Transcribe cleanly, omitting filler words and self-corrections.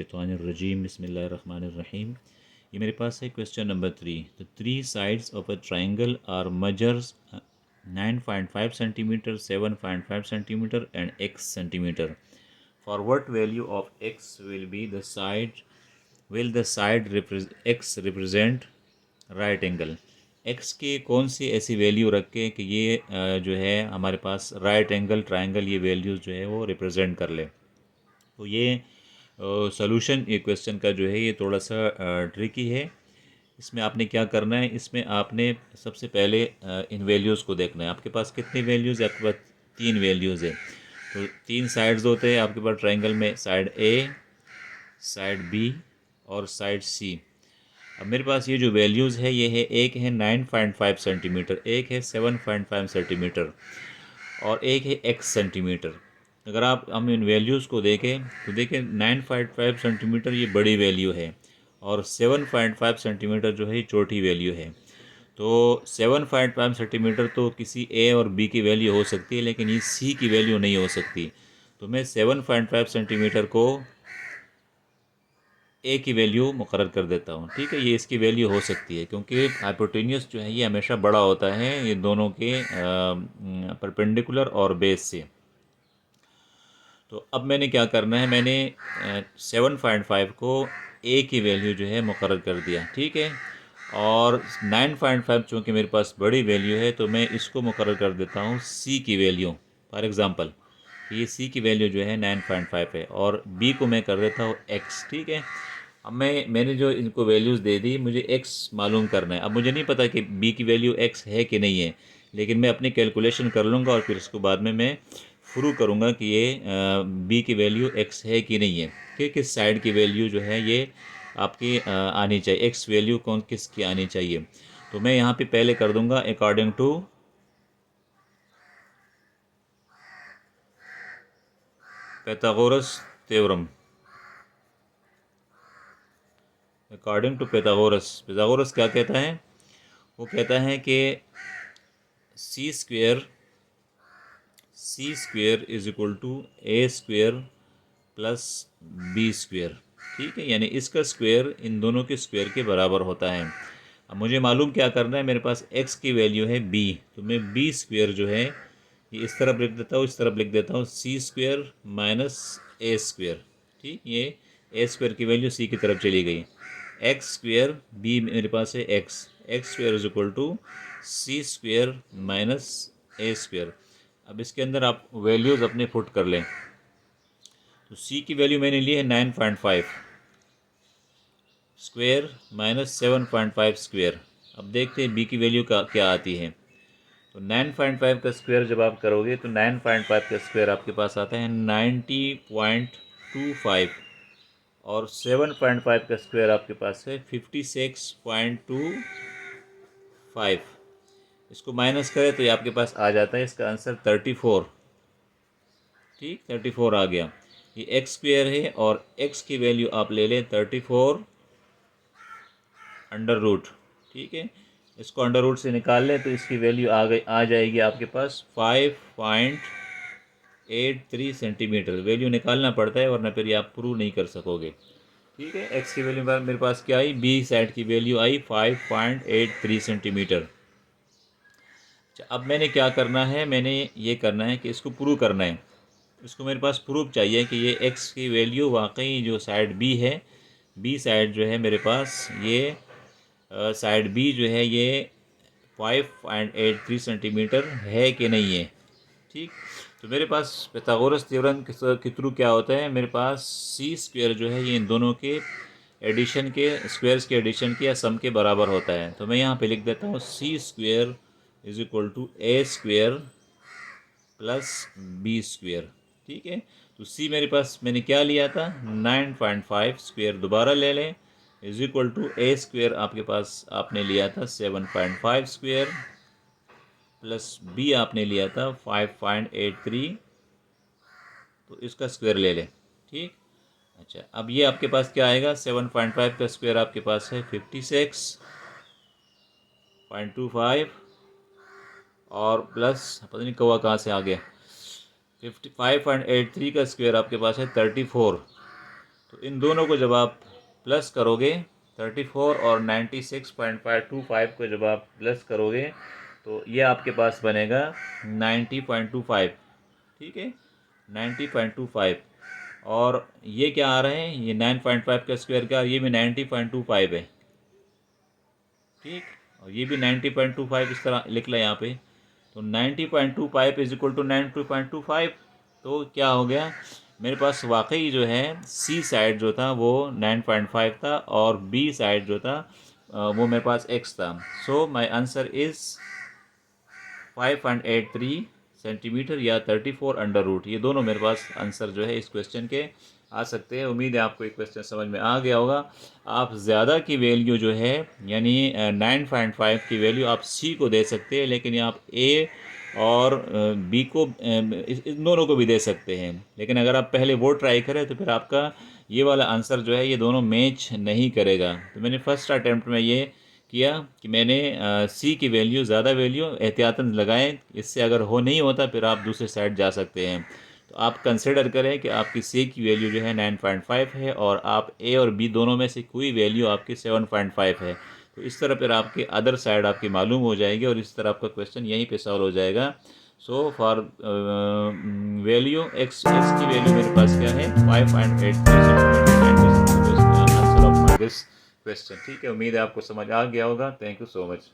मिनश्शैतानिर्रजीम बिस्मिल्लाहिर्रहमानिर्रहीम। ये मेरे पास है question number 3। The three sides of a triangle are measures 9.5 centimetre, 7.5 centimetre and x centimetre. For what value of x will the side x represent right angle. x की कौन सी ऐसी value रख के कि ये जो है हमारे पास राइट एंगल ट्राइंगल ये वैल्यूज़ जो है वो रिप्रेजेंट कर ले। तो ये सॉल्यूशन ये क्वेश्चन का जो है ये थोड़ा सा ट्रिकी है। इसमें आपने क्या करना है, इसमें आपने सबसे पहले इन वैल्यूज़ को देखना है। आपके पास कितनी वैल्यूज़ है? आपके पास 3 वैल्यूज़ है। तो 3 साइड्स होते हैं आपके पास ट्राइंगल में, साइड ए, साइड बी और साइड सी। अब मेरे पास ये जो वैल्यूज़ है ये है, एक है 9.5 सेंटीमीटर, एक है 7.5 सेंटीमीटर और एक है x सेंटीमीटर। अगर हम इन वैल्यूज़ को देखें तो देखें 9.5 सेंटीमीटर ये बड़ी वैल्यू है और 7.5 सेंटीमीटर जो है ये छोटी वैल्यू है। तो 7.5 सेंटीमीटर तो किसी a और b की वैल्यू हो सकती है, लेकिन ये c की वैल्यू नहीं हो सकती। तो मैं 7.5 सेंटीमीटर को ए की वैल्यू मुकर्रर कर देता हूँ। ठीक है, ये इसकी वैल्यू हो सकती है क्योंकि हाइपोटेन्यूस जो है ये हमेशा बड़ा होता है ये दोनों के परपेंडिकुलर और बेस से। तो अब मैंने क्या करना है, मैंने 7.5 को ए की वैल्यू जो है मुकर्रर कर दिया। ठीक है, और 9.5 चूँकि मेरे पास बड़ी वैल्यू है तो मैं इसको मुकर्रर कर देता हूँ सी की वैल्यू। फॉर एग्ज़ाम्पल ये सी की वैल्यू जो है 9.5 है और बी को मैं कर देता हूँ एक्स। ठीक है, अब मैंने जो इनको वैल्यूज़ दे दी, मुझे एक्स मालूम करना है। अब मुझे नहीं पता कि बी की वैल्यू एक्स है कि नहीं है, लेकिन मैं अपनी कैलकुलेशन कर लूँगा और फिर उसको बाद में मैं प्रूव करूँगा कि ये बी की वैल्यू एक्स है कि नहीं है, कि किस साइड की वैल्यू जो है ये आपकी आनी चाहिए, एक्स वैल्यू कौन किसकी आनी चाहिए। तो मैं यहाँ पे पहले कर दूँगा according to Pythagoras theorem. According to Pythagoras क्या कहता है? वो कहता है कि C square is equal to A square plus B square. ठीक है, यानी इसका स्क्वेयर इन दोनों के स्क्वेयर के बराबर होता है। अब मुझे मालूम क्या करना है, मेरे पास x की वैल्यू है b, तो मैं b स्क्वेयर जो है ये इस तरफ लिख देता हूँ, इस तरफ लिख देता हूँ सी स्क्वेयर माइनस ए स्क्वेयर। ठीक, ये ए स्क्वेयर की वैल्यू सी की तरफ चली गई। एक्स स्क्वेयर बी मेरे पास है x square is equal to c square minus a square. अब इसके अंदर आप वैल्यूज़ अपने पुट कर लें। तो सी की वैल्यू मैंने ली है 9.5 स्क्वेयर माइनस 7.5 स्क्वेयर। अब देखते हैं बी की वैल्यू का क्या आती है। तो 9.5 का स्क्वायर जब आप करोगे तो 9.5 का स्क्वायर आपके पास आता है 90.25 और 7.5 का स्क्वायर आपके पास है 56.25। इसको माइनस करें तो ये आपके पास आ जाता है इसका आंसर 34। ठीक, 34 आ गया। ये एक्स स्क्वायर है और एक्स की वैल्यू आप ले लें 34 अंडर रूट। ठीक है, इसको अंडर रूट से निकाल लें तो इसकी वैल्यू आ जाएगी आपके पास 5.83 सेंटीमीटर। वैल्यू निकालना पड़ता है वरना फिर ये आप प्रूव नहीं कर सकोगे। ठीक है, एक्स की वैल्यू मेरे पास क्या आई, बी साइड की वैल्यू आई 5.83 सेंटीमीटर। अच्छा, अब मैंने क्या करना है, मैंने ये करना है कि इसको प्रूव करना है। इसको मेरे पास प्रूफ चाहिए कि ये एक्स की वैल्यू वाकई जो साइड बी है, बी साइड जो है मेरे पास ये साइड बी जो है ये 5.83 सेंटीमीटर है कि नहीं है। ठीक, तो मेरे पास pythagoras थ्योरम के थ्रू क्या होता है, मेरे पास सी स्क्वायर जो है ये इन दोनों के एडिशन के स्क्वायर्स के एडिशन के या सम के बराबर होता है। तो मैं यहाँ पे लिख देता हूँ C square is equal to A square plus B square. ठीक है, तो सी मेरे पास मैंने क्या लिया था 9.5 स्क्वायर, दोबारा ले लें is equal to A square आपके पास आपने लिया था 7.5 स्क्वायर प्लस बी आपने लिया था 5.83, तो इसका स्क्वायर ले लें। ठीक, अच्छा, अब ये आपके पास क्या आएगा, 7.5 का स्क्वायर आपके पास है 56.25 और प्लस पता नहीं कौवा कहाँ से आ गया 55.83 का स्क्वायर आपके पास है 34। तो इन दोनों को जब आप प्लस करोगे 34 और 96.525 को जब आप प्लस करोगे तो ये आपके पास बनेगा 90.25, ठीक है, 90.25। और ये क्या आ रहे हैं, ये 9.5 का स्क्वायर का, ये भी 90.25 है, ठीक, और ये भी 90.25 इस तरह लिख लें यहाँ पे। तो 90.25 इज इक्वल टू 90.25। तो क्या हो गया, मेरे पास वाकई जो है सी साइड जो था वो 9.5 था और बी साइड जो था वो मेरे पास एक्स था। So my answer is 5.83 centimetre या 34√। ये दोनों मेरे पास आंसर जो है इस क्वेश्चन के आ सकते हैं। उम्मीद है आपको एक क्वेश्चन समझ में आ गया होगा। आप ज़्यादा की वैल्यू जो है यानी 9.5 की वैल्यू आप सी को दे सकते हैं, लेकिन आप ए और बी को इन दोनों को भी दे सकते हैं। लेकिन अगर आप पहले वो ट्राई करें तो फिर आपका ये वाला आंसर जो है ये दोनों मैच नहीं करेगा। तो मैंने फर्स्ट अटैम्प्ट में ये किया कि मैंने सी की वैल्यू ज़्यादा वैल्यू एहतियातन लगाएं, इससे अगर हो नहीं होता फिर आप दूसरे साइड जा सकते हैं। तो आप कंसिडर करें कि आपकी सी की वैल्यू जो है 9.5 है और आप ए और बी दोनों में से कोई वैल्यू आपकी 7.5 है। तो इस तरह फिर आपकी अदर साइड आपकी मालूम हो जाएगी और इस तरह आपका क्वेश्चन यहीं पे सॉल्व हो जाएगा। सो फॉर वैल्यू एक्स की वैल्यू मेरे पास क्या है 5.83 centimetre, answer of this question. ठीक है, उम्मीद है आपको समझ आ गया होगा। Thank you so much.